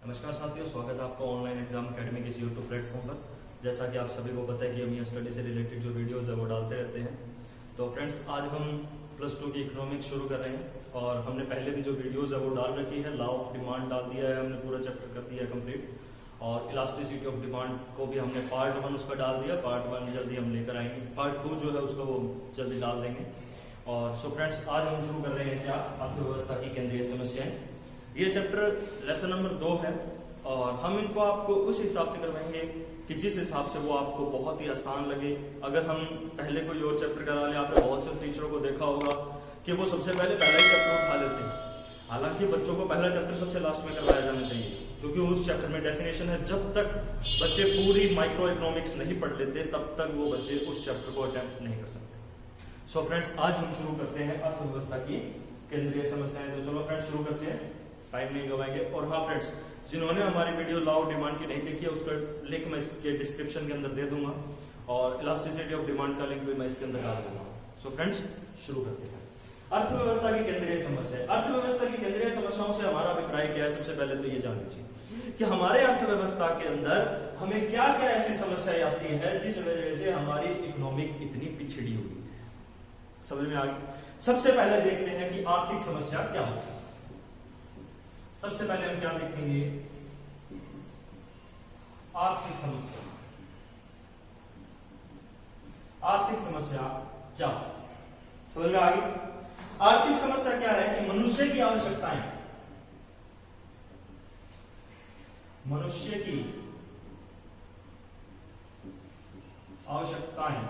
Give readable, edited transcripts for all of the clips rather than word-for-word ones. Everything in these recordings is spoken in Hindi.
नमस्कार साथियों, स्वागत है आपका ऑनलाइन एग्जाम अकेडमी के यूट्यूब प्लेटफॉर्म पर। जैसा कि आप सभी को पता है कि हम ये स्टडी से रिलेटेड जो वीडियोस है वो डालते रहते हैं। तो फ्रेंड्स, आज हम +2 की इकोनॉमिक्स शुरू कर रहे हैं और हमने पहले भी जो वीडियोस है वो डाल रखी है। लॉ ऑफ डिमांड डाल दिया है, हमने पूरा चैप्टर कर दिया है कंप्लीट। और इलास्टिसिटी ऑफ डिमांड को भी हमने पार्ट 1 उसका डाल दिया। पार्ट 1 जल्दी हम लेकर आएंगे, पार्ट 2 जो है उसको वो जल्दी डाल देंगे। और सो फ्रेंड्स, आज हम शुरू कर रहे हैं क्या, अर्थव्यवस्था की केंद्रीय समस्याएं। ये चैप्टर लेसन नंबर 2 है और हम इनको आपको उस हिसाब से करवाएंगे कि जिस हिसाब से वो आपको बहुत ही आसान लगे। अगर हम पहले कोई और चैप्टर करा लें, आपने बहुत से टीचरों को देखा होगा कि वो सबसे पहले पहला ही चैप्टर उठा लेते हैं। हालांकि बच्चों को पहला चैप्टर सबसे लास्ट में करवाया जाना चाहिए, क्योंकि उस चैप्टर में डेफिनेशन है। जब तक बच्चे पूरी माइक्रो इकोनॉमिक्स नहीं पढ़ लेते तब तक वो बच्चे उस चैप्टर को अटेम्प्ट नहीं कर सकते। सो फ्रेंड्स, आज हम शुरू करते हैं अर्थव्यवस्था की केंद्रीय समस्याएं। तो चलो फ्रेंड्स शुरू करते हैं, टाइम नहीं गवाएंगे। और हाँ फ्रेंड्स, जिन्होंने हमारी वीडियो लॉ ऑफ डिमांड की नहीं देखी है उसका लिंक मैं इसके डिस्क्रिप्शन के अंदर दे दूंगा और इलास्टिसिटी ऑफ डिमांड का लिंक भी मैं इसके अंदर डाल दूंगा। सो फ्रेंड्स, शुरू करते हैं अर्थव्यवस्था की केंद्रीय समस्या। अर्थव्यवस्था की केंद्रीय समस्याओं से हमारा अभिप्राय क्या है, सबसे पहले तो ये जान लीजिए कि हमारे अर्थव्यवस्था के अंदर हमें क्या क्या ऐसी समस्याएं आती है जिस वजह से हमारी इकोनॉमिक इतनी पिछड़ी हुई है। समझ में आ गई। सबसे पहले देखते हैं कि आर्थिक समस्या क्या होती है। सबसे पहले हम क्या देखेंगे, आर्थिक समस्या। आर्थिक समस्या क्या है, समझ में आ गई। आर्थिक समस्या क्या है कि मनुष्य की आवश्यकताएं, मनुष्य की आवश्यकताएं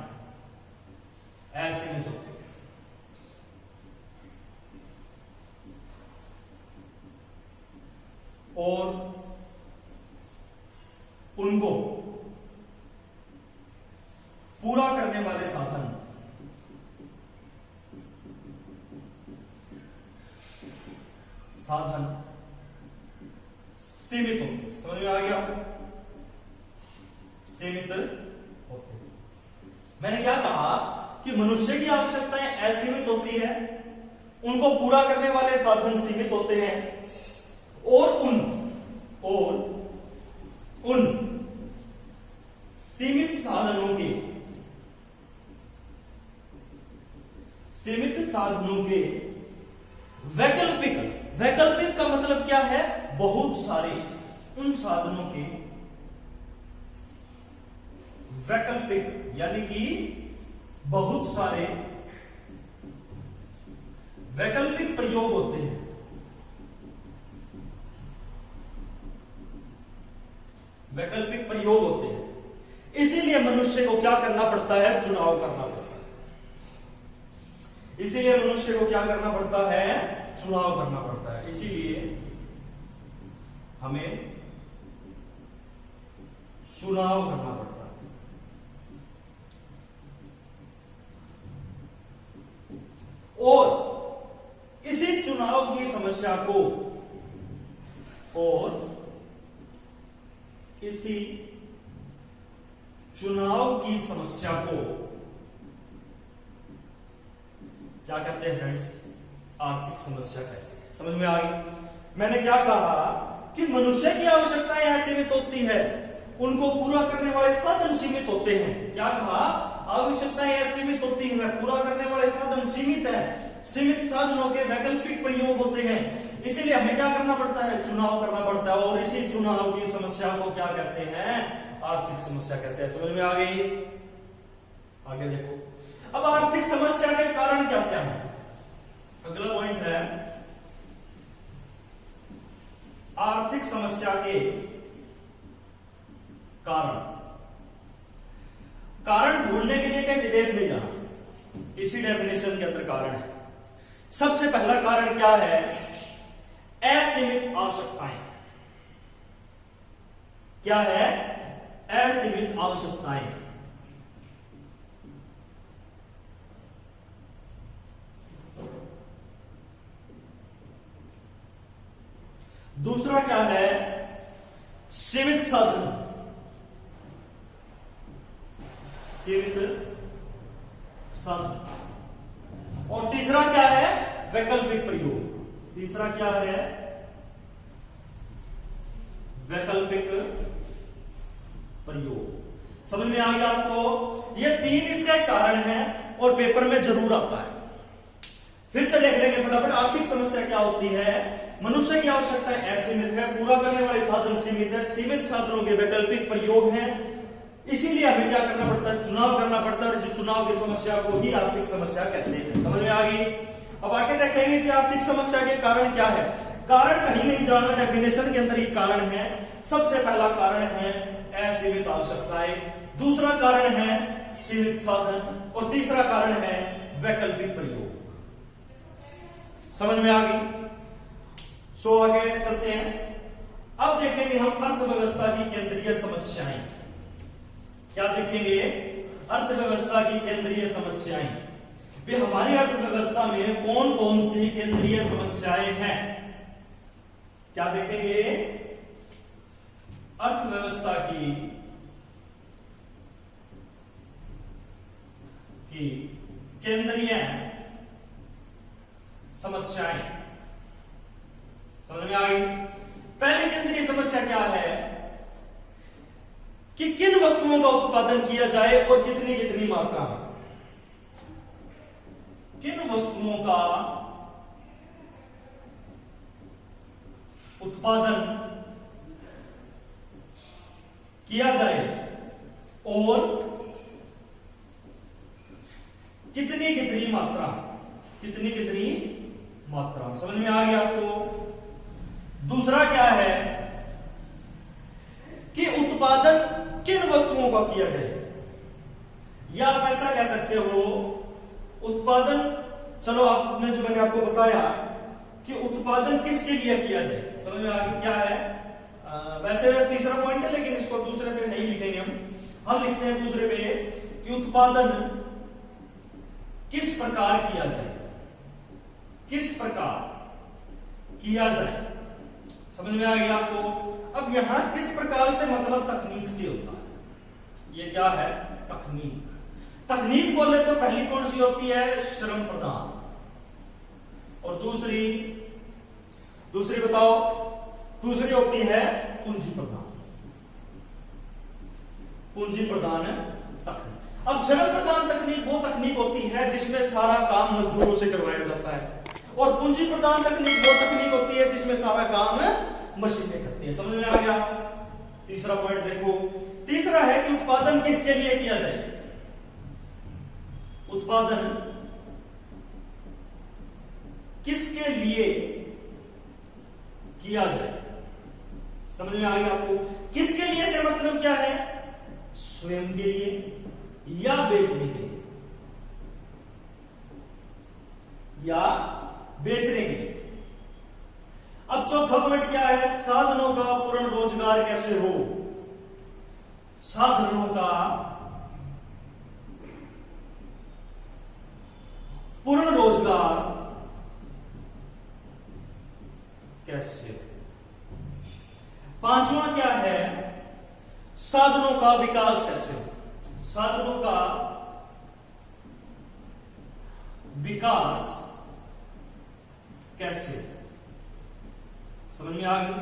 असीमित होती है और उनको पूरा करने वाले साधन सीमित होते। समझ में आ गया, सीमित होते। मैंने क्या कहा कि मनुष्य की आवश्यकताएं असीमित होती है, उनको पूरा करने वाले साधन सीमित होते हैं और उन सीमित साधनों के वैकल्पिक का मतलब क्या है, बहुत सारे। उन साधनों के वैकल्पिक यानी कि बहुत सारे वैकल्पिक प्रयोग होते हैं। वैकल्पिक प्रयोग होते हैं, इसीलिए मनुष्य को क्या करना पड़ता है, चुनाव करना पड़ता है। इसीलिए मनुष्य को क्या करना पड़ता है, चुनाव करना पड़ता है। इसीलिए हमें चुनाव करना पड़ता है। और इसी चुनाव की समस्या को क्या कहते हैं फ्रेंड्स, आर्थिक समस्या कहते हैं। समझ में आ गई। मैंने क्या कहा कि मनुष्य की आवश्यकताएं असीमित होती है, उनको पूरा करने वाले साधन सीमित होते हैं। क्या कहा, आवश्यकताएं असीमित होती है, पूरा करने वाले साधन सीमित है। सीमित साधनों के वैकल्पिक प्रयोग होते हैं, इसीलिए हमें क्या करना पड़ता है, चुनाव करना पड़ता है। और इसी चुनाव की समस्या को क्या कहते हैं, आर्थिक समस्या कहते हैं। समझ में आ गई। आगे देखो, अब आर्थिक समस्या के कारण क्या क्या है। अगला पॉइंट है आर्थिक समस्या के कारण ढूंढने के लिए क्या विदेश में जाना, इसी डेफिनेशन के अंदर कारण है। सबसे पहला कारण क्या है, असीमित आवश्यकताएं। क्या है, असीमित आवश्यकताएं। दूसरा क्या है, सीमित साधन। और तीसरा क्या है, वैकल्पिक प्रयोग। तीसरा क्या है, वैकल्पिक प्रयोग। समझ में आ गया आपको? ये 3 इसका कारण है और पेपर में जरूर आता है। फिर से देख लेंगे फटाफट। आर्थिक समस्या क्या होती है? मनुष्य की आवश्यकता असीमित है, पूरा करने वाले साधन सीमित है, सीमित साधनों के वैकल्पिक प्रयोग हैं, इसीलिए हमें क्या करना पड़ता है? चुनाव करना पड़ता है, और इस चुनाव की समस्या को ही आर्थिक समस्या कहते हैं। समझ में आ गई? अब आगे देखेंगे कि आर्थिक समस्या के कारण क्या है। कारण कहीं नहीं जाना, डेफिनेशन के अंदर ही कारण है। सबसे पहला कारण है असीमित आवश्यकताएं, दूसरा कारण है सीमित साधन, और तीसरा कारण है वैकल्पिक प्रयोग। समझ में आ गई? सो आगे चलते हैं। अब देखेंगे हम अर्थव्यवस्था की केंद्रीय समस्याएं। क्या देखेंगे? अर्थव्यवस्था की केंद्रीय समस्याएं। भी हमारी अर्थव्यवस्था में कौन कौन सी केंद्रीय समस्याएं हैं? क्या देखेंगे? अर्थव्यवस्था की केंद्रीय समस्याएं। समझ में आ गई? पहली केंद्रीय समस्या क्या है कि किन वस्तुओं का उत्पादन किया जाए और कितनी कितनी मात्रा में। किन वस्तुओं का उत्पादन किया जाए और कितनी कितनी मात्रा, कितनी कितनी मात्रा। समझ में आ गया आपको? दूसरा क्या है कि उत्पादन किन वस्तुओं का किया जाए, या आप ऐसा कह सकते हो उत्पादन, चलो आपने जो मैंने आपको बताया कि उत्पादन किसके लिए किया जाए। समझ में आ गया क्या है? वैसे तीसरा पॉइंट है, लेकिन इसको दूसरे पे नहीं लिखेंगे हम लिखते हैं दूसरे पे कि उत्पादन किस प्रकार किया जाए, किस प्रकार किया जाए। समझ में आ गया आपको? अब यहां किस प्रकार से मतलब तकनीक से होता है। ये क्या है? तकनीक। तकनीक बोले तो पहली कौन सी होती है? श्रम प्रदान, और दूसरी बताओ? दूसरी होती है पूंजी प्रदान। पूंजी प्रदान तकनीक। अब श्रम प्रदान तकनीक वो तकनीक होती है जिसमें सारा काम मजदूरों से करवाया जाता है, और पूंजी प्रदान तकनीक वो तकनीक होती है जिसमें सारा काम मशीनें करती है। समझ में आ गया? तीसरा पॉइंट देखो। तीसरा है कि उत्पादन किसके लिए किया जाए। उत्पादन किसके लिए किया जाए। समझ में आ गया आपको? किसके लिए से मतलब क्या है? स्वयं के लिए या बेचने के लिए, या बेचने के लिए। अब चौथा पॉइंट क्या है? साधनों का पूर्ण रोजगार कैसे हो। साधनों का पूर्ण रोजगार कैसे। पांचवा क्या है? साधनों का विकास कैसे हो। साधनों का विकास कैसे। समझ में आ गई?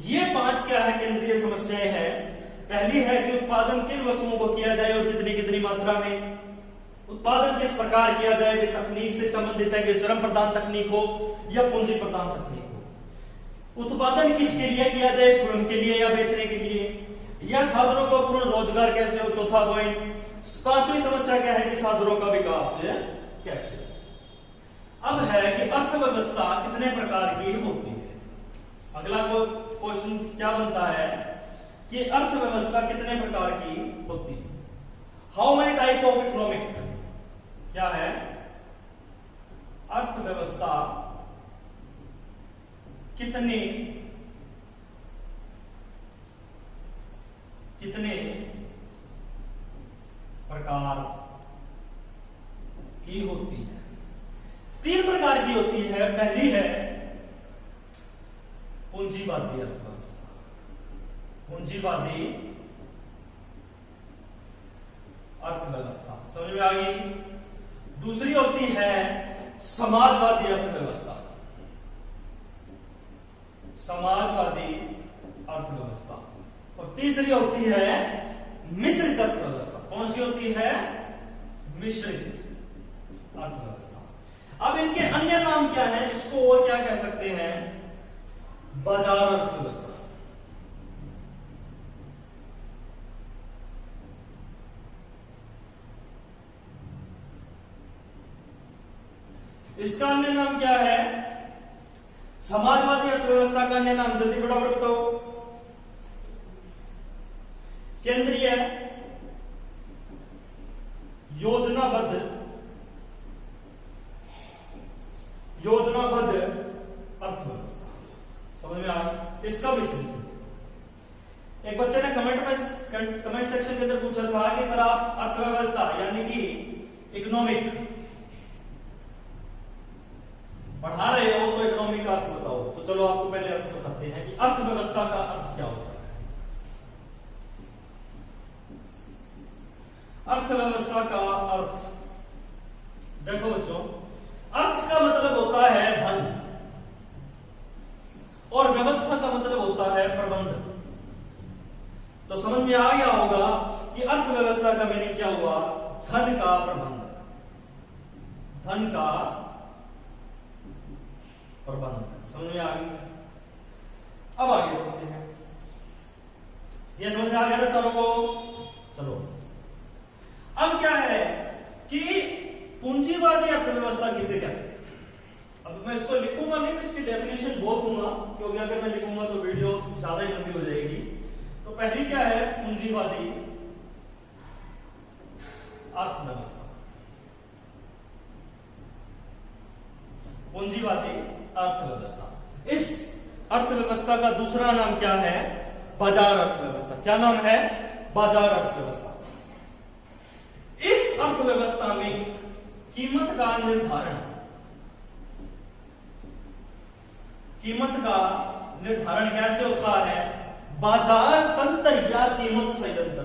ये 5 क्या है? केंद्रीय समस्याएं हैं। पहली है कि उत्पादन किन वस्तुओं को किया जाए और कितनी कितनी मात्रा में। उत्पादन किस प्रकार किया जाए, भी तकनीक से संबंधित है कि श्रम प्रदान तकनीक हो या पूंजी प्रदान तकनीक हो। उत्पादन किसके लिए किया जाए, स्वयं के लिए या बेचने के लिए, या साधनों का पूर्ण रोजगार कैसे हो, चौथा पॉइंट। पांचवी समस्या क्या है कि साधनों का विकास कैसे। अब है कि अर्थव्यवस्था कितने प्रकार की होती है। अगला क्वेश्चन क्या बनता है कि अर्थव्यवस्था कितने प्रकार की होती है। How many type of economic, क्या है अर्थव्यवस्था कितने प्रकार की होती है। 3 प्रकार की होती है। पहली है पूंजीवादी अर्थव्यवस्था, पूंजीवादी अर्थव्यवस्था। समझ में आ गई? दूसरी होती है समाजवादी अर्थव्यवस्था, समाजवादी अर्थव्यवस्था। तीसरी होती है मिश्रित अर्थव्यवस्था। कौन सी होती है? मिश्रित अर्थव्यवस्था। अब इनके अन्य नाम क्या है? इसको और क्या कह सकते हैं? बाजार अर्थव्यवस्था। इसका अन्य नाम क्या है? समाजवादी अर्थव्यवस्था का अन्य नाम जल्दी फटाफट बताओ। केंद्रीय योजनाबद्ध अर्थव्यवस्था। समझ में आ? इसका भी एक बच्चे ने कमेंट सेक्शन के अंदर पूछा था कि सर आप अर्थव्यवस्था यानी कि इकोनॉमिक पढ़ा रहे हो तो इकोनॉमिक का अर्थ बताओ। तो चलो आपको पहले अर्थ बताते हैं कि अर्थव्यवस्था का अर्थ क्या होता है। अर्थव्यवस्था का अर्थ देखो बच्चों, अर्थ का मतलब होता है धन और व्यवस्था का मतलब होता है प्रबंध। तो समझ में आ गया होगा कि अर्थव्यवस्था का मीनिंग क्या हुआ? धन का प्रबंध, धन का प्रबंध। समझ में आ गई? अब आगे समझते हैं। ये समझ में आ गया ना सबों को? चलो अब क्या है कि पूंजीवादी अर्थव्यवस्था किसे कहते हैं? अब मैं इसको लिखूंगा नहीं, मैं इसकी डेफिनेशन बोल दूंगा, क्योंकि अगर मैं लिखूंगा तो वीडियो ज्यादा ही लंबी हो जाएगी। तो पहली क्या है? पूंजीवादी अर्थव्यवस्था। पूंजीवादी अर्थव्यवस्था। इस अर्थव्यवस्था का दूसरा नाम क्या है? बाजार अर्थव्यवस्था। क्या नाम है? बाजार अर्थव्यवस्था। इस अर्थव्यवस्था में कीमत का निर्धारण कैसे होता है? बाजार तंत्र या कीमत संयंत्र।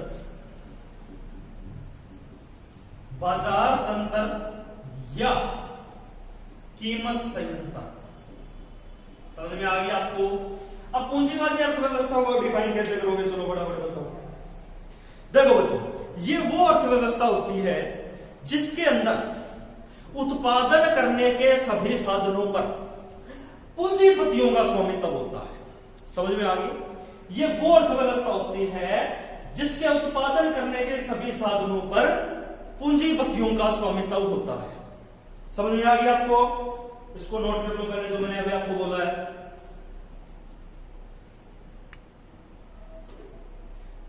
बाजार तंत्र या कीमत संयंत्र। समझ में आ गया आपको? अब पूंजीवादी अर्थव्यवस्था को डिफाइन कैसे करोगे? चलो फटाफट बताओ। देखो बच्चों, ये वो अर्थव्यवस्था होती है जिसके अंदर उत्पादन करने के सभी साधनों पर पूंजीपतियों का स्वामित्व होता है। समझ में आ गई? ये वो अर्थव्यवस्था होती है जिसके उत्पादन करने के सभी साधनों पर पूंजीपतियों का स्वामित्व होता है। समझ में आ गया आपको? इसको नोट कर लो पहले जो मैंने अभी आपको बोला है।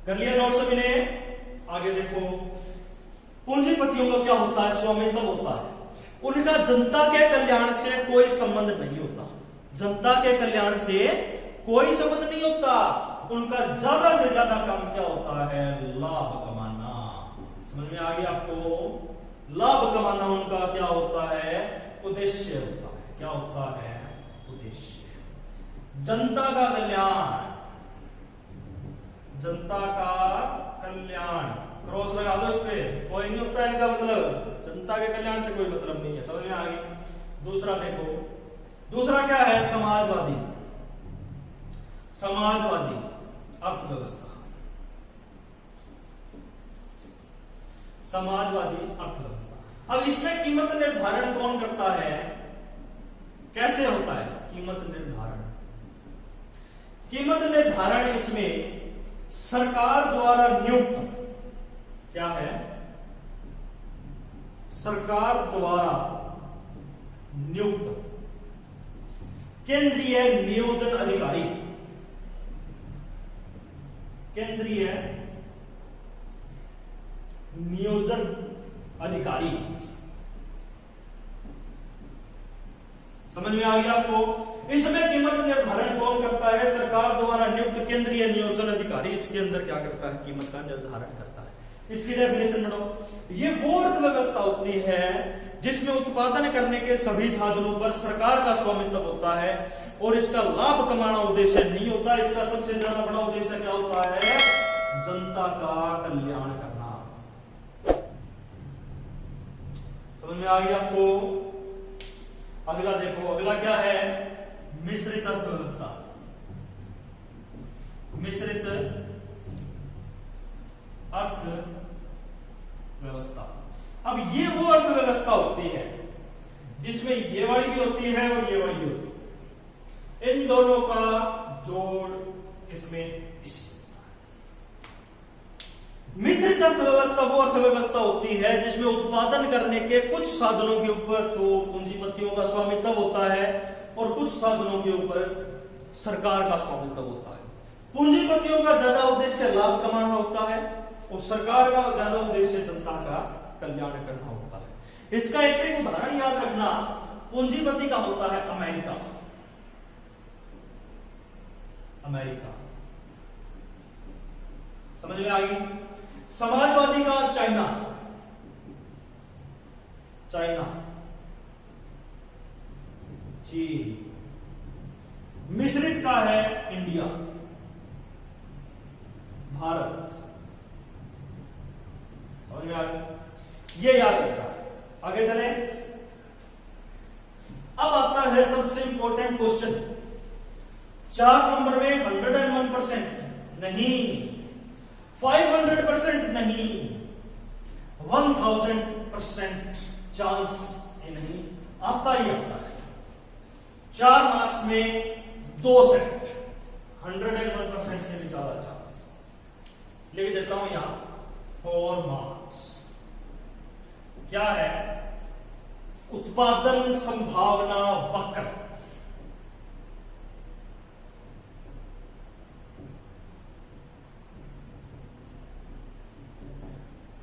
कर लिया नोट सभी ने? आगे देखो, पूंजीपतियों का क्या होता है? स्वामित्व होता है। उनका जनता के कल्याण से कोई संबंध नहीं होता। जनता के कल्याण से कोई संबंध नहीं होता। उनका ज्यादा से ज्यादा काम क्या होता है? लाभ कमाना। समझ में आ गया आपको? लाभ कमाना उनका क्या होता है? उद्देश्य होता है। क्या होता है? उद्देश्य। जनता का कल्याण, जनता का कल्याण। क्रॉस लगा दो इस पे। कोई नहीं होता इनका मतलब, जनता के कल्याण से कोई मतलब नहीं है। समझ में आ गई? दूसरा देखो, दूसरा क्या है? समाजवादी अर्थव्यवस्था। समाजवादी अर्थव्यवस्था। अब इसमें कीमत निर्धारण कौन करता है? कैसे होता है कीमत निर्धारण? कीमत निर्धारण इसमें सरकार द्वारा नियुक्त, क्या है? सरकार द्वारा नियुक्त केंद्रीय नियोजन अधिकारी, केंद्रीय नियोजन अधिकारी। समझ में आ गया आपको? इसमें कीमत निर्धारण कौन करता है? सरकार द्वारा नियुक्त केंद्रीय नियोजन अधिकारी इसके अंदर क्या करता है? कीमत का निर्धारण करता है। इसकी डेफिनेशन बनाओ। ये वो अर्थव्यवस्था होती है जिसमें उत्पादन करने के सभी साधनों पर सरकार का स्वामित्व होता है और इसका लाभ कमाना उद्देश्य नहीं होता। इसका सबसे ज्यादा बड़ा उद्देश्य क्या होता है? जनता का कल्याण करना। समझ में आ गया आपको? अगला देखो, अगला क्या है? मिश्रित अर्थव्यवस्था। मिश्रित किसमें? मिश्रित अर्थव्यवस्था वो अर्थव्यवस्था होती है जिसमें उत्पादन करने के कुछ साधनों के ऊपर तो पूंजीपतियों का स्वामित्व होता है और कुछ साधनों के ऊपर सरकार का स्वामित्व होता है। पूंजीपतियों का ज्यादा उद्देश्य लाभ कमाना होता है और सरकार का ज्यादा उद्देश्य जनता का कल्याण करना होता है। इसका एक उदाहरण याद रखना, पूंजीपति का होता है अमेरिका। अमेरिका समझ में आ गई। समाजवादी का चाइना। चाइना, चीन। मिश्रित का है इंडिया, भारत। समझ में आ गई, ये याद रखना। आगे चले। अब आता है सबसे इंपॉर्टेंट क्वेश्चन। 4 नंबर में 101% नहीं, 500% नहीं, 1000% चांस नहीं, आता ही आता है। 4 मार्क्स में 2 सेट, 101% से भी ज्यादा चांस। लिख देता हूं यहां 4 मार्क्स। क्या है? उत्पादन संभावना वक्र।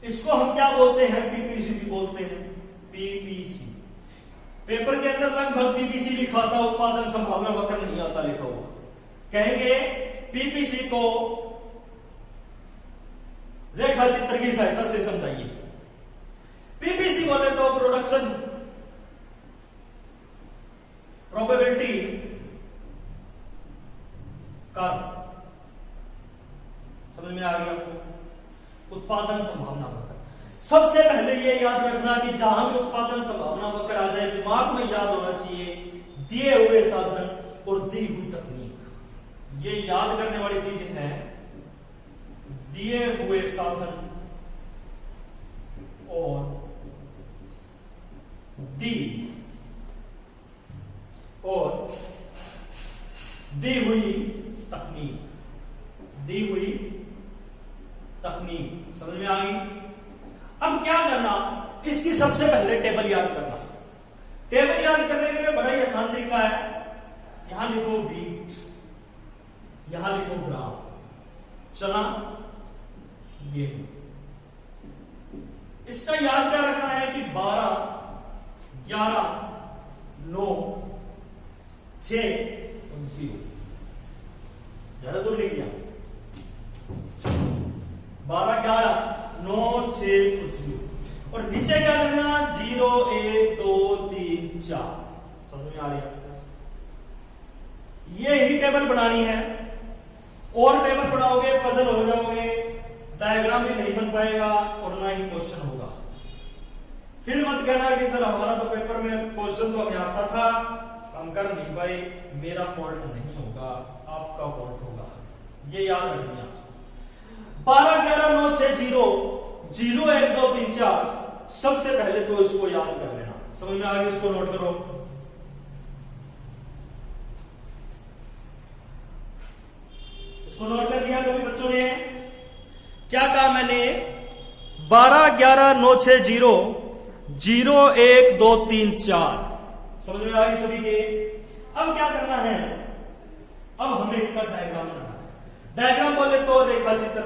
इसको हम क्या बोलते हैं? पीपीसी भी बोलते हैं। पीपीसी पेपर के अंदर लगभग पीपीसी लिखा था, उत्पादन संभावना वक्र नहीं आता लिखा हुआ। कहेंगे पीपीसी को रेखा चित्र की सहायता से समझाइए। पीपीसी बोले तो प्रोडक्शन प्रोबेबिलिटी का, समझ में आ गया? उत्पादन संभावना वक्र। सबसे पहले ये याद रखना कि जहां भी उत्पादन संभावना वक्र आ जाए, दिमाग में याद होना चाहिए दिए हुए साधन और दी हुई तकनीक। ये याद करने वाली चीज है, दिए हुए साधन और दी हुई तकनीक। दी हुई तकनीक, समझ में आ गई? अब क्या करना? इसकी सबसे पहले टेबल याद करना। टेबल याद करने के लिए बड़ा ही आसान तरीका है। यहां लिखो वीट, यहां लिखो ग्राम, चना, गेहूं। इसका याद क्या रखना है कि 12, 11, 9, 6 और 0। ज्यादा दूर लिख दिया। 12, 11, 9, 6 और 0। और नीचे क्या करना? 0, 1, 2, 3, 4। समझ में आ रही है? ये ही टेबल बनानी है। और टेबल बनाओगे पजल हो जाओगे, डायग्राम भी नहीं बन पाएगा और ना ही क्वेश्चन होगा। फिर मत कहना कि सर हमारा तो पेपर में क्वेश्चन तो हमें आता था, हम कर नहीं पाए। मेरा फॉल्ट नहीं होगा, आपका फॉल्ट होगा। ये याद रखिए आप। 12, 11, 9, 6, 0, 0, 1, 2, 3, 4। सबसे पहले तो इसको याद कर लेना। समझ में आ गया? इसको नोट करो। इसको नोट कर लिया सभी बच्चों ने? क्या कहा मैंने? 12, 11, 9, 6, 0, 0, 1, 2, 3, 4। समझ में आ गई सभी के? अब क्या करना है? अब हमें इसका डायग्राम बनाना है। डायग्राम बोले तो रेखा चित्र।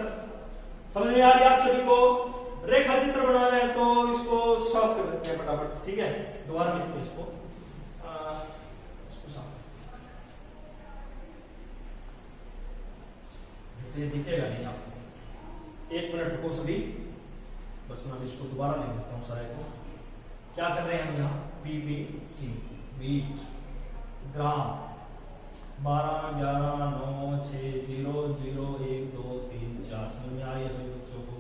समझ में आ रही आप सभी को? रेखा चित्र बनाना है तो इसको साफ कर देते हैं फटाफट। ठीक है, दोबारा लिखते हैं इसको साफ। तो ये दिखेगा नहीं आपको। 1 मिनट रुको सभी, बस मैं इसको दोबारा लिख देता हूं सारे को। क्या कर रहे हैं हम यहाँ? पीपीसी, वीट, ग्राम, 12, 11, 9, 6, 0, 0, 1, 2, 3, 4। समझ में आ रही है सभी बच्चों को?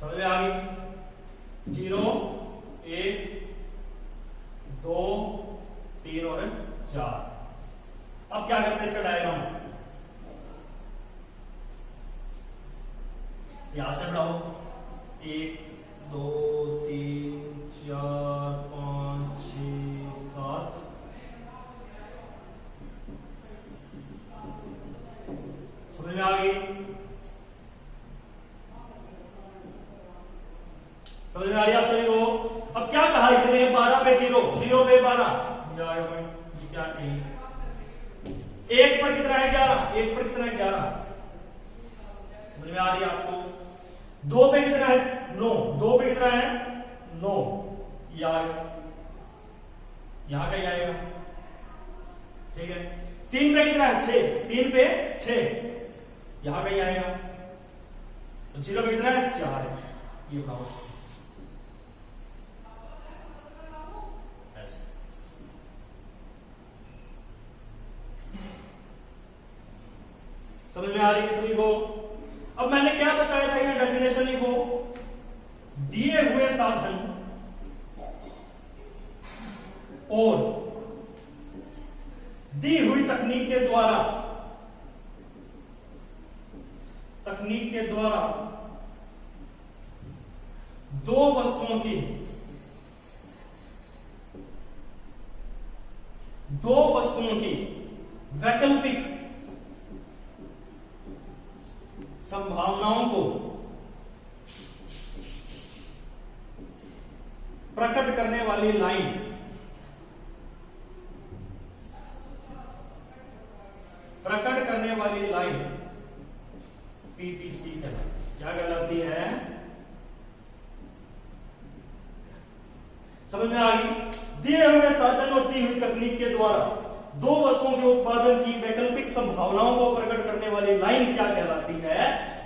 समझ में आ गई? 0, 1, 2, 3 और 4। अब क्या करते हैं इसका डायग्राम? यहां से बढ़ाओ। 1, 2, 3, 4, 5, 6, 7, ये आएगा पॉइंट, ये क्या ए, एक पर कितना है 11, एक पर कितना है 11, समझ में आ रही है आपको। दो पे कितना है 9, दो पे कितना है 9, ये आएगा, यहां का ही आएगा, ठीक है। तीन पे कितना है 6, तीन पे 6, यहां का ही आएगा। तो 0 पे कितना है 4 है, ये बनाओ ऐसे। समझ में आ रही है सभी को। अब मैंने क्या बताया था, ये डेफिनेशन लिखो, दिए हुए साधन और दी हुई तकनीक के द्वारा दो वस्तुओं की वैकल्पिक संभावनाओं को प्रकट करने वाली लाइन पीपीसी क्या कहलाती है, समझ में आ गई। दिए हुए साधन और दी हुई तकनीक के द्वारा दो वस्तुओं के उत्पादन की वैकल्पिक संभावनाओं को प्रकट करने वाली लाइन क्या कहलाती है,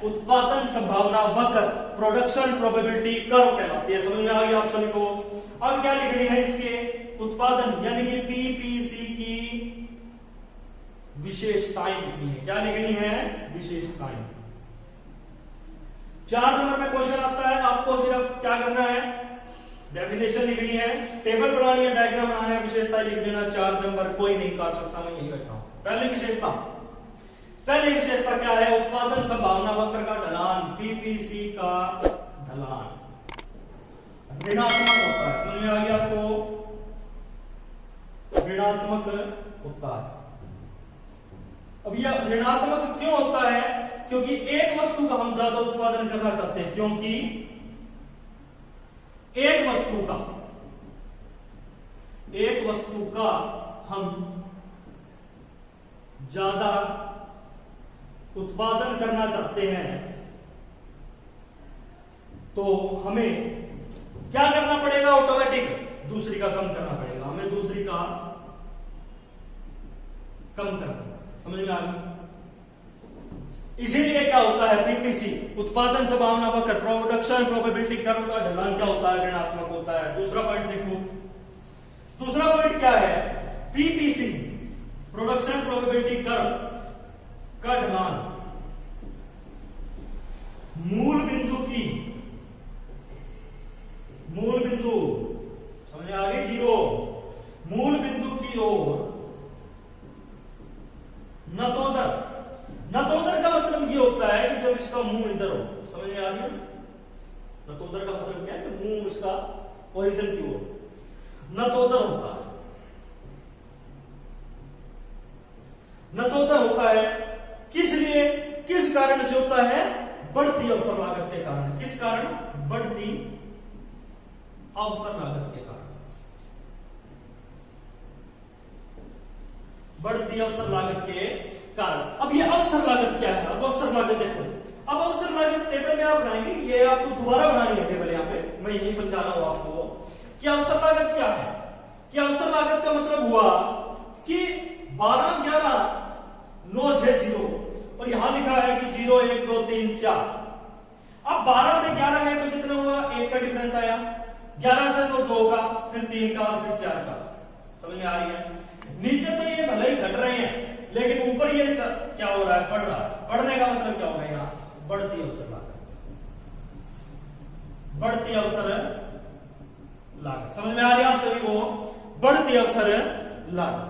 उत्पादन संभावना वक्र, प्रोडक्शन प्रोबेबिलिटी कर्व कहलाती है। समझ में आ गई आप सभी को। अब क्या लिखनी है इसके, उत्पादन यानी कि पीपीसी की विशेषताएं लिखनी है। क्या लिखनी है, विशेषताएं। 4 नंबर में क्वेश्चन आता है, आपको सिर्फ क्या करना है, डेफिनेशन लिखनी है, टेबल बनानी है, डायग्राम बनाना है, विशेषता लिख देना। 4 नंबर कोई नहीं काट सकता, मैं यही बैठा हूं। पहली विशेषता क्या है, उत्पादन संभावना वक्र का ढलान, पीपीसी का ढलान ऋणात्मक होता है। समझ में आ गया आपको, ऋणात्मक होता है। अब यह ऋणात्मक क्यों होता है, क्योंकि एक वस्तु का हम ज्यादा उत्पादन करना चाहते हैं, क्योंकि एक वस्तु का हम ज्यादा उत्पादन करना चाहते हैं, तो हमें क्या करना पड़ेगा, ऑटोमेटिक दूसरी का कम करना पड़ेगा, हमें दूसरी का कम करना। समझ में आ गई। इसीलिए क्या होता है, पीपीसी उत्पादन संभावना वक्र, प्रोडक्शन प्रोबेबिलिटी कर्व का ढलान क्या होता है, ऋणात्मक होता है। दूसरा पॉइंट देखो, दूसरा पॉइंट क्या है, पीपीसी प्रोडक्शन प्रोबेबिलिटी कर्व का ढलान मूल बिंदु समझ में आ गई, 0 मूल बिंदु की ओर नतोदर का मतलब ये होता है कि जब इसका मुंह इधर हो। समझ में आ रही है, नतोदर का मतलब क्या है, कि मुंह इसका ओरिजिन की ओर नतोदर होता है। नतोदर होता है किस लिए, किस कारण से होता है, बढ़ती अवसर लागत के कारण। किस कारण, बढ़ती अवसर लागत के कारण। बढ़ती अवसर लागत के कारण। अब ये अवसर लागत क्या है, अब अवसर लागत देखो, अब अवसर लागत टेबल में आप बनाएंगे, ये आपको दोबारा बनानी है टेबल, यहां पे मैं यही समझा रहा हूं आपको कि अवसर लागत क्या है। कि अवसर लागत का मतलब हुआ कि 12, 11, 9, 6, 0 और यहां लिखा है कि 0, 1, 2, 3, 4। अब 12 से 11 है तो कितना हुआ, 1 का डिफरेंस आया। 11 से तो 2 का, फिर 3 का और फिर 4 का। समझ में आ रही है। नीचे तो ये भले ही घट रहे हैं, लेकिन ऊपर ये क्या हो रहा है, बढ़ रहा है। बढ़ने का मतलब क्या होगा, यहां बढ़ती अवसर लागत, बढ़ती अवसर लागत। समझ में आ रही है आप सभी को, बढ़ती अवसर लागत।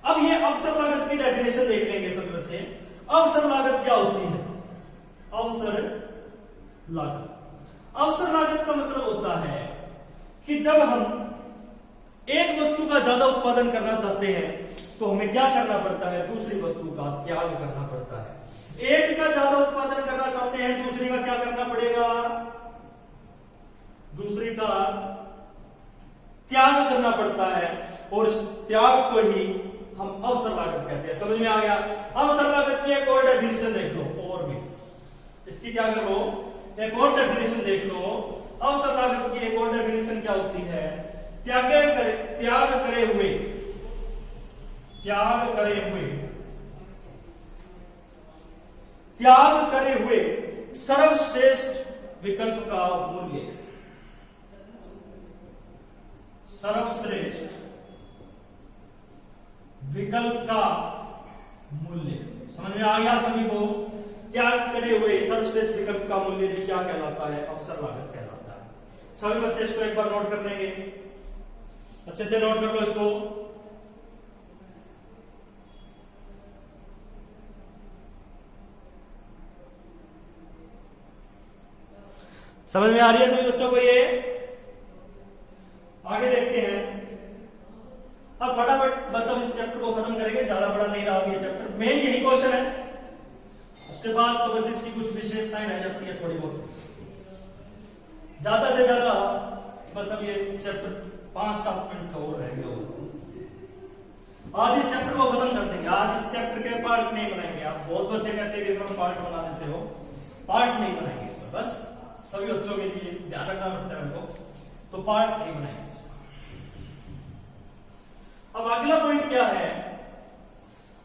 अब ये अवसर लागत की डेफिनेशन देख लेंगे सभी बच्चे। अवसर लागत क्या होती है, अवसर लागत का मतलब होता है कि जब हम एक वस्तु का ज्यादा उत्पादन करना चाहते हैं तो हमें क्या करना पड़ता है, दूसरी वस्तु का त्याग करना पड़ता है। एक का ज्यादा उत्पादन करना चाहते हैं, दूसरी का क्या करना पड़ेगा, दूसरी का त्याग करना पड़ता है, और इस त्याग को ही हम अवसर लागत कहते हैं। समझ में आ गया? अवसर लागत की एक और डेफिनेशन देख लो, और भी इसकी क्या करो, एक और डेफिनेशन देख लो। अवसर लागत की एक और डेफिनेशन क्या होती है? त्याग करे हुए सर्वश्रेष्ठ विकल्प का मूल्य, सर्वश्रेष्ठ विकल्प का मूल्य। समझ में आ गया आप सभी को? त्याग करे हुए सर्वश्रेष्ठ विकल्प का मूल्य क्या कहलाता है? अवसर लागत कहलाता है। सभी बच्चे इसको एक बार नोट कर लेंगे, अच्छे से नोट कर लो इसको। समझ में आ रही है सभी बच्चों को? ये आगे देखते हैं। अब फटाफट बस हम इस चैप्टर को खत्म करेंगे, ज्यादा बड़ा नहीं रहा ये चैप्टर। मेन यही क्वेश्चन है, उसके बाद तो बस इसकी कुछ विशेषताएं रह जाती है थोड़ी बहुत, ज्यादा से ज्यादा बस अब ये चैप्टर 5-7 मिनट का और रह गया। आज इस चैप्टर को खत्म कर देंगे। आज इस चैप्टर के पार्ट नहीं बनाएंगे। आप बहुत बच्चे कहते हैं कि इसमें पार्ट बना देते हो, पार्ट नहीं बनाएंगे इसमें। बस सभी बच्चों के लिए ध्यान रखना पड़ता है उनको, तो पार्ट नहीं बनाएंगे इसमें। अब अगला पॉइंट क्या है?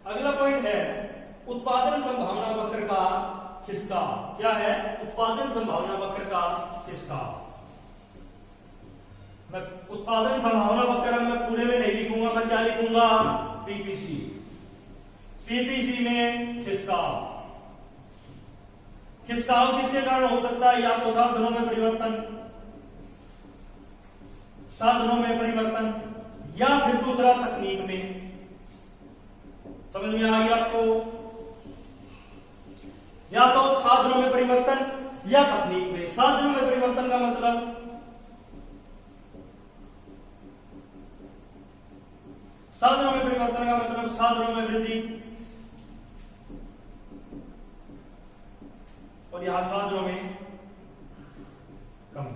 अगला पॉइंट है उत्पादन संभावना वक्र का खिसकाव। क्या है? उत्पादन संभावना वक्र का खिसकाव। मैं उत्पादन संभावना वक्र मैं पूरे में नहीं लिखूंगा, मैं क्या लिखूंगा? पीपीसी। पीपीसी में खिसकाव। खिसकाव किसके कारण हो सकता है? या तो साधनों में परिवर्तन, या फिर दूसरा तकनीक में। समझ में आ गया आपको? या तो साधनों में परिवर्तन या तकनीक में। साधनों में परिवर्तन का मतलब साधनों में वृद्धि, और यहां साधनों में कमी।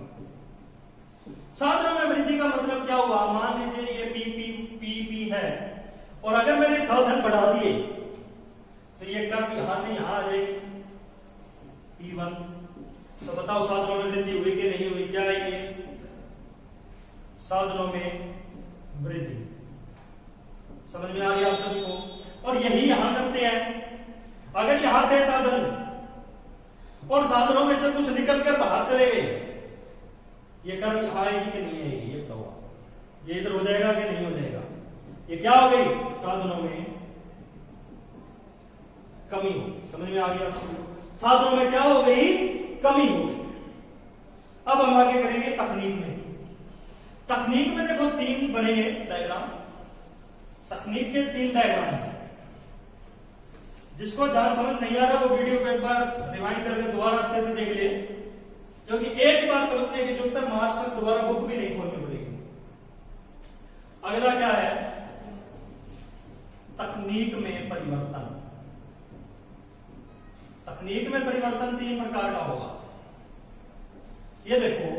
साधनों में वृद्धि का मतलब क्या हुआ? मान लीजिए ये पीपी है, और अगर मैंने साधन बढ़ा दिए तो ये कर्व यहां से यहां आ जाएगी P1। तो बताओ साधनों में वृद्धि हुई कि नहीं हुई? क्या है ये? साधनों में वृद्धि। समझ में आ रही है आप सभी को? और यही यहां करते हैं। अगर यहां थे साधन और साधनों में से कुछ निकल कर बाहर चले गए, ये कर्व यहां आएगी कि नहीं आएगी? ये बताओ। ये इधर हो जाएगा कि नहीं हो जाएगा? ये क्या हो गई? साधनों में कमी हो गई। समझ में आ गया आपको? साधनों में क्या हो गई? कमी हो गई। अब हम आगे करेंगे तकनीक में। तकनीक में देखो 3 बनेंगे डायग्राम। तकनीक के 3 डायग्राम हैं। जिसको जहां समझ नहीं आ रहा वो वीडियो को एक बार रिवाइंड करके दोबारा अच्छे से देख ले, क्योंकि एक बार समझने की जरूरत है, मार्च तक दोबारा बुक भी नहीं खोलनी पड़ेगी। अगला क्या है? तकनीक में परिवर्तन। तकनीक में परिवर्तन 3 प्रकार का होगा। ये देखो,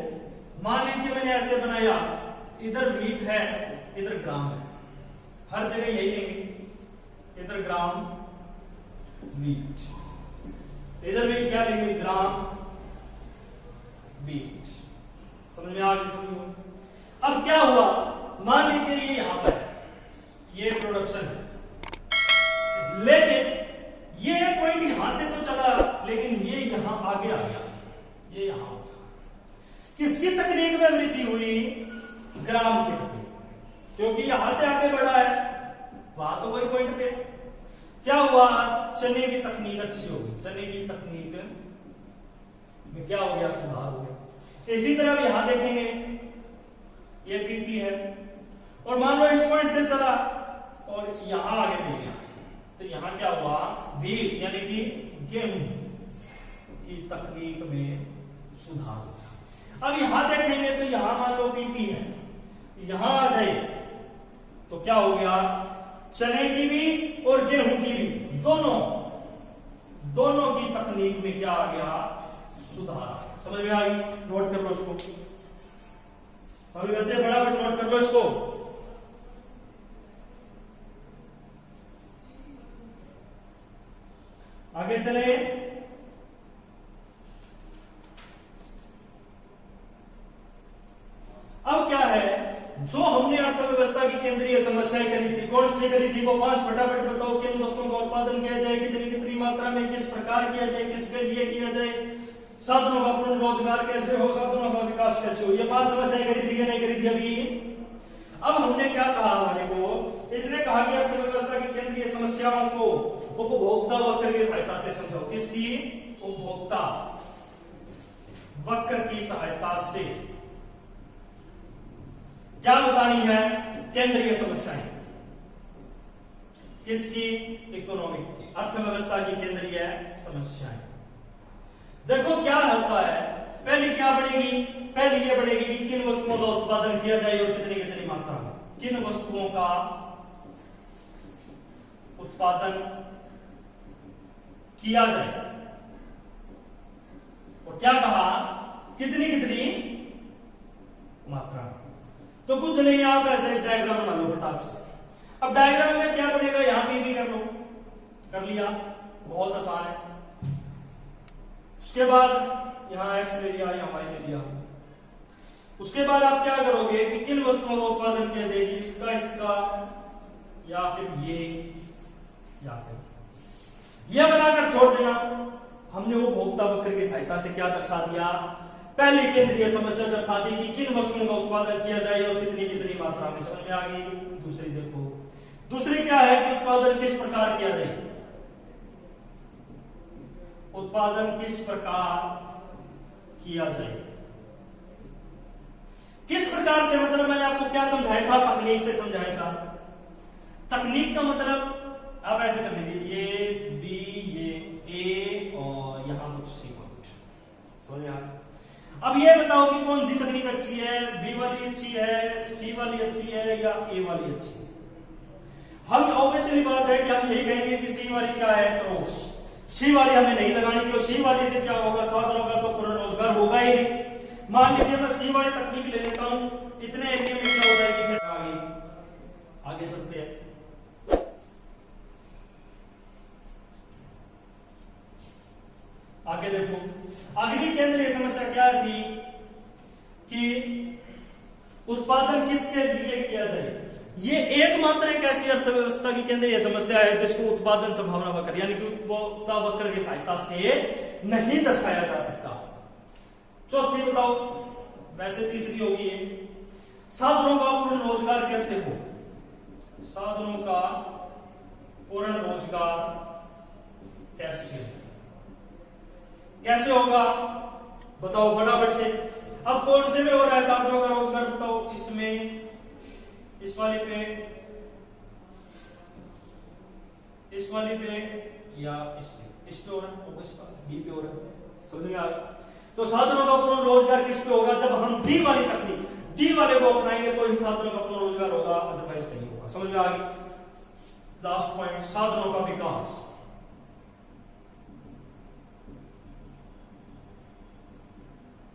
मान लीजिए मैंने ऐसे बनाया, इधर वीट है, इधर ग्राम है। हर जगह यही लेंगे, इधर ग्राम वीट, इधर भी क्या लेंगे? ग्राम वीट। समझ में आ गई सभी को? अब क्या हुआ? मान लीजिए ये यहां पर ये प्रोडक्शन है, लेकिन ये पॉइंट यहां से तो चला, लेकिन ये यहां आगे आ गया, ये यहां आ गया। किसकी तकनीक में वृद्धि हुई? ग्राम की तकनीक, क्योंकि यहां से आगे बढ़ा है, वहां तो वही पॉइंट पे। क्या हुआ? चने की तकनीक अच्छी हो गई। चने की तकनीक में क्या हो गया? सुधार हो गया। इसी तरह यहां देखेंगे, ये पीपी है, और मान लो इस पॉइंट से चला और यहां आगे बढ़ गया, तो यहां क्या हुआ? वीट यानी कि गेहूं की तकनीक में सुधार हुआ। अब यहां देखेंगे तो यहां मान लो पीपी है, यहां आ जाए तो क्या हो गया? चने की भी और गेहूं की भी, दोनों की तकनीक में क्या आ गया? सुधार। समझ में आई? नोट कर लो उसको। सभी बच्चे फटाफट नोट कर लो इसको। आगे चले। अब क्या है, जो हमने अर्थव्यवस्था की केंद्रीय समस्याएं करी थी, कौन सी करी थी, वो 5 फटाफट बताओ। किन वस्तुओं का उत्पादन किया जाए, कितनी कितनी मात्रा में, किस प्रकार किया जाए, किसके लिए किया जाए, साधनों का पूर्ण रोजगार कैसे हो, साधनों का विकास कैसे हो। ये 5 समस्याएं करी थी या नहीं करी थी अभी। अब हमने क्या कहा हमारे को, इसने कहा कि अर्थव्यवस्था की केंद्रीय समस्याओं को उपभोक्ता वक्र की सहायता से समझो। किसकी? उपभोक्ता वक्र की सहायता से क्या बतानी है? केंद्रीय समस्याएं। किसकी? इकोनॉमिक की, अर्थव्यवस्था की केंद्रीय समस्याएं। देखो क्या होता है, पहली क्या बढ़ेगी? पहली ये बढ़ेगी कि किन वस्तुओं का उत्पादन किया जाए और कितनी कितनी मात्रा में। किन वस्तुओं का उत्पादन किया जाए और क्या कहा? कितनी कितनी मात्रा में। तो कुछ नहीं, आप ऐसे डायग्राम बना लो फटाक से। अब डायग्राम में क्या बनेगा, यहां पे भी कर लो, कर लिया, बहुत आसान है। उसके बाद यहां एक्स ले लिया, यहां वाई ले लिया। उसके बाद आप क्या करोगे कि किन वस्तुओं का उत्पादन किया जाएगी, इसका इसका या फिर ये या फिर ये बनाकर छोड़ देना। हमने उपभोक्ता वक्र की सहायता से क्या दर्शा दिया? पहली केंद्रीय समस्या दर्शा दी कि किन वस्तुओं का उत्पादन किया जाए और कितनी कितनी मात्रा में। समझ में आ गई? दूसरी देखो, दूसरी क्या है कि उत्पादन किस प्रकार किया जाए। उत्पादन किस प्रकार किया जाए। किस प्रकार से मतलब मैंने आपको क्या समझाया था? तकनीक से समझाया था। तकनीक का मतलब आप ऐसे कर लीजिए, ये बी, ये ए और यहां कुछ सी कुछ। समझ में आ गया? अब ये बताओ कि कौन सी तकनीक अच्छी है, बी वाली अच्छी है, सी वाली अच्छी है या ए वाली अच्छी है। हम ऑब्वियसली बात है कि हम यही कहेंगे कि सी वाली क्या है, क्रॉस। सी वाली हमें नहीं लगानी, क्यों? सी वाली से क्या होगा? साधनों का तो पूर्ण रोजगार होगा ही नहीं। मान लीजिए मैं सी वाली तकनीक ले लेता हूं, इतने एरिया में क्या हो जाएगी? आगे चलते हैं। आगे देखो, अगली केंद्रीय समस्या क्या थी कि उत्पादन किसके लिए किया जाए। ये एकमात्र एक ऐसी अर्थव्यवस्था की केंद्रीय समस्या है जिसको उत्पादन संभावना वक्र यानी कि उपभोक्ता वक्र की सहायता से नहीं दर्शाया जा सकता। चौथी बताओ, वैसे तीसरी होगी ये, साधनों का पूर्ण रोजगार कैसे हो। साधनों का पूर्ण रोजगार कैसे होगा बताओ फटाफट से। अब कौन से में हो रहा है साधनों का रोजगार बताओ? इसमें, इस वाली पे, इस वाली पे या इस पे हो रहा है, इस पर बी पे हो रहा है। समझ में आ गया? तो साधनों का पूर्ण रोजगार किस पे होगा? जब हम डी वाली तकनीक, डी वाले को अपनाएंगे तो इन साधनों का पूर्ण रोजगार होगा, अदरवाइज नहीं होगा। समझ में आ गई? लास्ट पॉइंट, साधनों का विकास।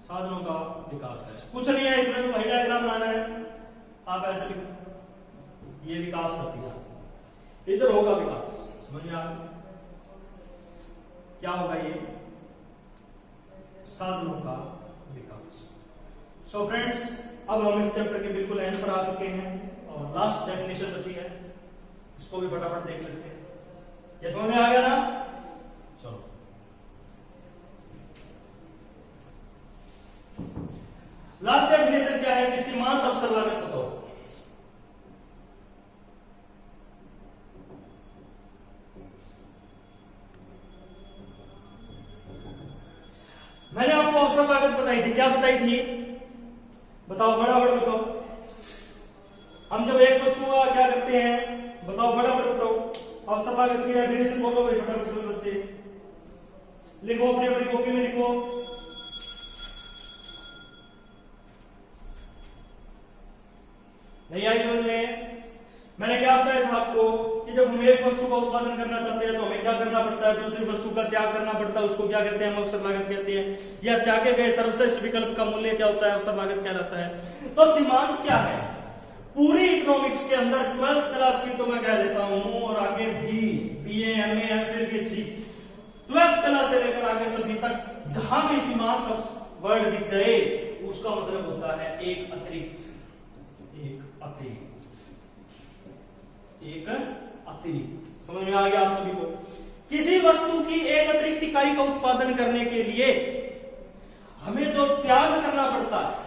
साधनों का विकास कैसे? कुछ नहीं है इसमें, वही डायग्राम लाना है। आप ऐसे लिखो, ये विकास होती है, इधर होगा विकास। समझ में आ गया? क्या होगा ये? साधनों का विकास। सो फ्रेंड्स, अब हम इस चैप्टर के बिल्कुल एंड पर आ चुके हैं और लास्ट डेफिनेशन बची है, इसको भी फटाफट देख लेते हैं। ये समझ में आ गया ना? चलो, लास्ट डेफिनेशन क्या है कि सीमांत अवसर लागत बताओ। मैंने आपको अवसर लागत बताई थी, क्या बताई थी? बताओ फटाफट बताओ। हम जब एक वस्तु का क्या करते हैं, बताओ फटाफट बताओ। अवसर लागत की डेफिनेशन बोलो भाई फटाफट से बच्चे, लिखो अपनी अपनी कॉपी में लिखो। नहीं आई समझ में? मैंने क्या बताया था आपको कि कि जब हम एक वस्तु का उत्पादन करना चाहते हैं तो हमें क्या करना पड़ता है, दूसरी वस्तु का त्याग करना पड़ता है, उसको क्या कहते हैं, हम अवसर लागत कहते हैं। या त्यागे गए सर्वश्रेष्ठ विकल्प का मूल्य क्या होता है, अवसर लागत कहलाता है। तो सीमांत क्या है पूरी इकोनॉमिक्स के अंदर, 12th क्लास की तो मैं कह देता हूं और आगे भी BA MA MPhil PhD 12th class से लेकर आगे सभी तक जहां भी सीमांत वर्ड दिख जाए उसका मतलब होता है एक अतिरिक्त, एक अतिरिक्त, एक अतिरिक्त। समझ में आ गया आप सभी को? किसी वस्तु की एक अतिरिक्त इकाई का उत्पादन करने के लिए हमें जो त्याग करना पड़ता है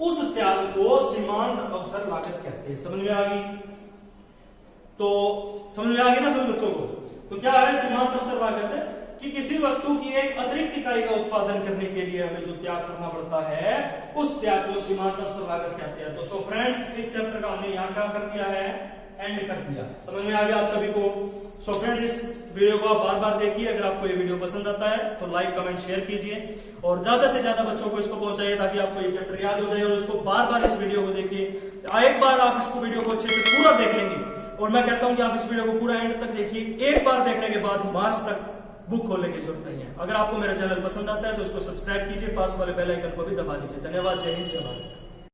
उस त्याग को सीमांत अवसर लागत कहते हैं। समझ में आ गई? तो समझ में आ गई ना सभी बच्चों को? तो क्या है सीमांत अवसर लागत है कि किसी वस्तु की एक अतिरिक्त इकाई का उत्पादन करने के लिए हमें जो त्याग करना पड़ता है उस त्याग को सीमांत अवसर लागत कहते हैं। तो सो फ्रेंड्स, इस चैप्टर का हमने यहां क्या कर दिया है, एंड कर दिया। समझ में आ गया आप सभी को? सो फ्रेंड्स, इस वीडियो को आप बार बार देखिए। अगर आपको ये वीडियो पसंद आता है तो लाइक कमेंट शेयर कीजिए और ज्यादा से ज्यादा बच्चों को इसको पहुंचाइए ताकि आपको ये चैप्टर याद हो जाए और इसको बार बार इस वीडियो को देखिए। एक बार आप इसको वीडियो को अच्छे से पूरा देख लेंगे और मैं कहता हूं कि आप इस वीडियो को पूरा एंड तक देखिए। एक बार देखने के बाद मार्च तक बुक खोलने की जरूरत नहीं है। अगर आपको मेरा चैनल पसंद आता है तो इसको सब्सक्राइब कीजिए, पास वाले बेल आइकन को भी दबा दीजिए। धन्यवाद। जय हिंद, जय भारत।